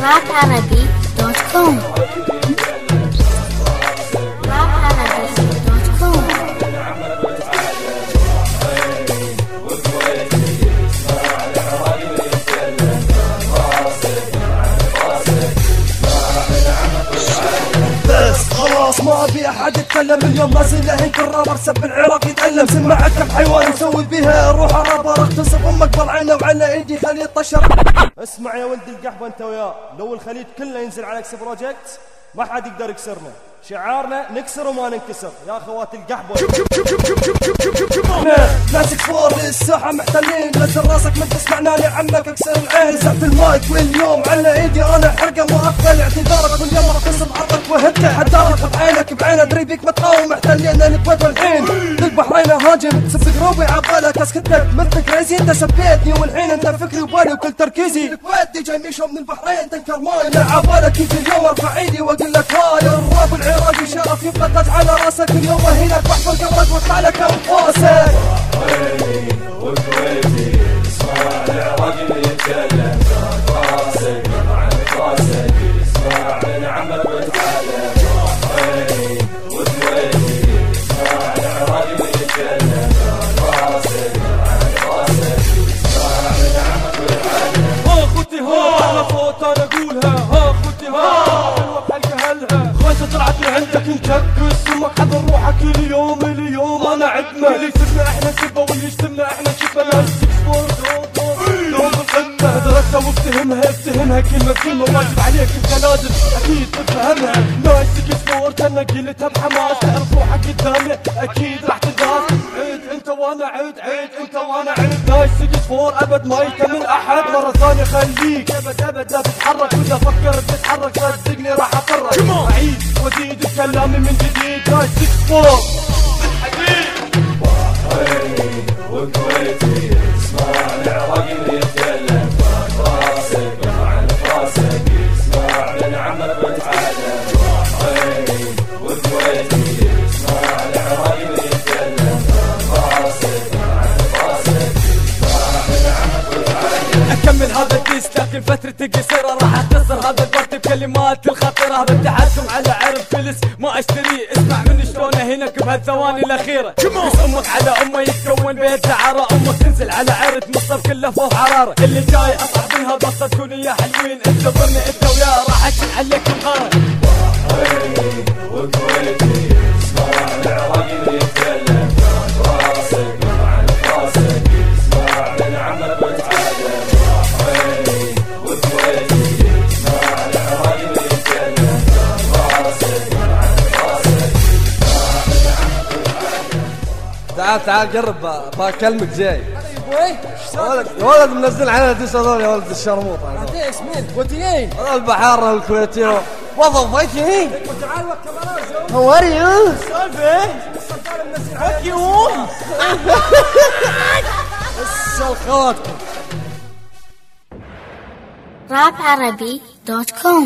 raparabi.com خلاص ما ابي احد يتكلم، اليوم نازل له كل رابر سب العراق يتألم. سمعت كم حيوان مسوي بيها، اروح رابر اغتصب امك بالعينه وعلى ايدي خليه طشر. اسمع يا ولد القحبه انت وياه، لو الخليج كله ينزل على اكس بروجكت ما حد يقدر يكسرنا، شعارنا نكسر وما ننكسر يا اخوات القحبه. ماسك فور الساحه محتلين، نزل راسك من تسمعناني عمك اكسر العين. زعت المايك واليوم على ايدي انا حرقه، ما اقبل اعتذارك واليوم راح اغتصب عرضك وهدك حدارك بعينك بعين ادري بيك متقاوم محتلين الكويت والحين للبحرين هاجم سب قروبي عبالك اسكتك مثل كريزي. انت سبيتني والحين انت فكري وبالي وكل تركيزي الكويت دي جاي ميشو من البحرين تنكر ماي عبالك. يجي اليوم ارفع ايدي واقول لك هاي الراب العراقي شرف يبقى تاج على راسك. اليوم هينك بحفر قبرك واطلع لك انفاسك. بحريني والكويتي اسمع العراقي من يتكلم راسك مع راسك، اسمع من عمك وتعلم. بحريني والكويتي اسمع العراقي من يتكلم راسك مع راسك، اسمع من عمك وتعلم. ها اخوتي ها على صوت انا اقولها، ها اخوتي ها حلوه بحلقه هلها. خويته طلعت لعندك نكبس امك حضر روحك اليوم انا عدمه. اللي يسبنا احنا نسبه واللي يشتمنا احنا نشبه. ناس 64 دوم القمه درسها وافتهمها كلمه بكلمه، واجب عليك انت لازم اكيد تفهمها. ناس 64 انا قلتها بحماس، تعرف روحك قدامي اكيد راح تداس. عيد انت وانا عيد انت وانا عيد. ناس 64 ابد ما يكمل احد، مره ثانيه خليك ابد لا تتحرك، واذا فكرت تتحرك صدقني راح اطرك. اعيد وازيد كلامي من جديد. ناس 64 بحريني والكويتي اسمع العراقي من يتكلم راسك مع راسك، اسمع من عمك وتعلم. بحريني والكويتي اسمع العراقي من يتكلم راسك مع راسك، اسمع من عمك وتعلم. اكمل هذا الديس لكن فترتي قصيره، راح اختصر هذا البرت بكلمات الخطيره. هذا التحكم على عرب فلس ما اشتريه، اسمع مني شلون اهينك بهالثواني الاخيره. بس امك على امه يتكون بيت دعاره، امك تنزل على عرض مصطف كله فوق حراره. اللي جاي اصعب منها بسطه تكون يا حلوين، انتظرني انت وياه راح اكشن عليك بغاره. بحريني والكويتي اسمع العراقي من يتكلم راسك مع راسك، اسمع من عمك وتعلم. بحريني والكويتي اسمع العراقي من يتكلم راسك مع راسك، اسمع من عمك وتعلم. تعال قرب بكلمك جاي. يا ولد منزل علينا ديس هذول يا ولد الشرموط. ديس مين؟ كويتيين البحارة والكويتيين وظفيتين. تعال وكاميرا هو ار يو سالفه فك يو الخواتكم raparabi.com